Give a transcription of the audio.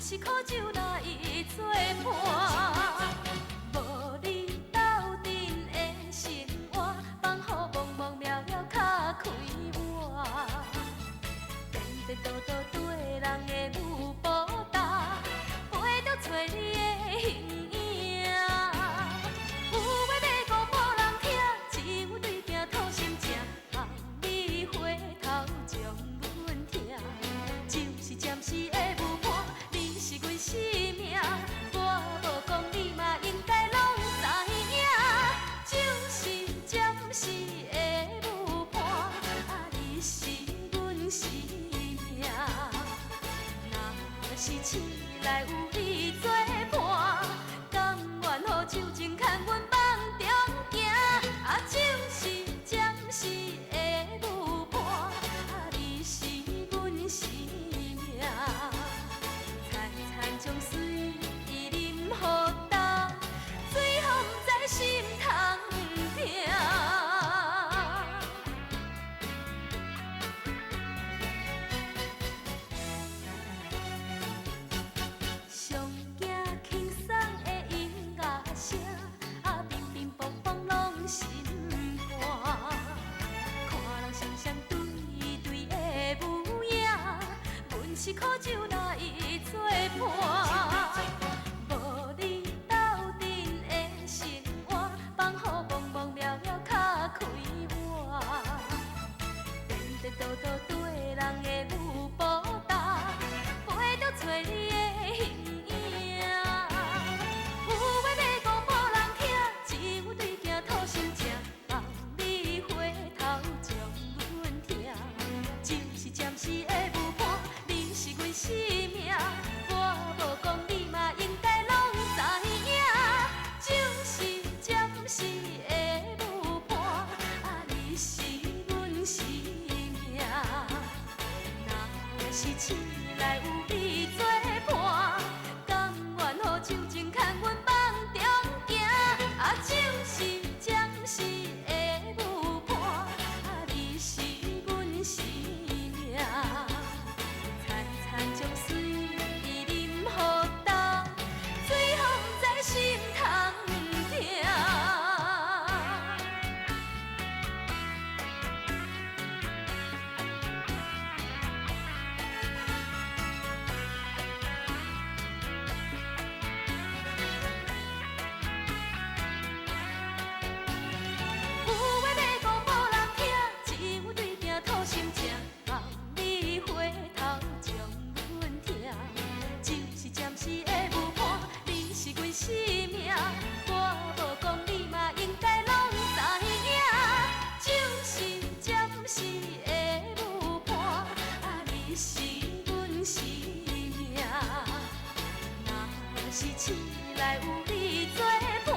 是苦酒来作伴。无你斗阵的生活，放予茫茫渺渺较快活。颠颠倒倒对人的舞步踏，陪着找你的形影。有话要讲无人听，只有对镜吐心声。望你回头将阮听，就是暂时的舞伴，你是阮生命。我无讲你嘛应该拢知影，就是暂时的舞伴，你是阮生命。若是醒来有你作伴，甘愿予酒精牵阮梦中行，就是暂时的舞伴，你是阮生命。惨惨将水饮予干，最后不知心痛痛。上惊轻松的音乐声，乒乒乓乓拢心寒。看人双双对对的舞影，阮是苦酒来作伴。无你斗阵的生活，放予茫茫渺渺较快活。颠颠倒倒对人的舞步踏，陪着找你的形影。有话要讲无人听，只有对镜吐心声。望你回头将阮听，就是暂时的舞伴，你是阮生命。我无讲你嘛应该拢知影，就是暂时的舞伴，你是阮生命。若是醒来有你作伴，甘愿予酒精牵阮梦中行，就是暂时的舞伴，你是阮生命。惨惨将水饮予干，最后不知心痛痛。有话要讲无人听，只有对镜吐心声。望你回头将阮听，就是暂时的舞伴，你是阮生命。我无讲你嘛应该拢知影，就是暂时的舞伴，你是阮生命。若是醒来有你作伴。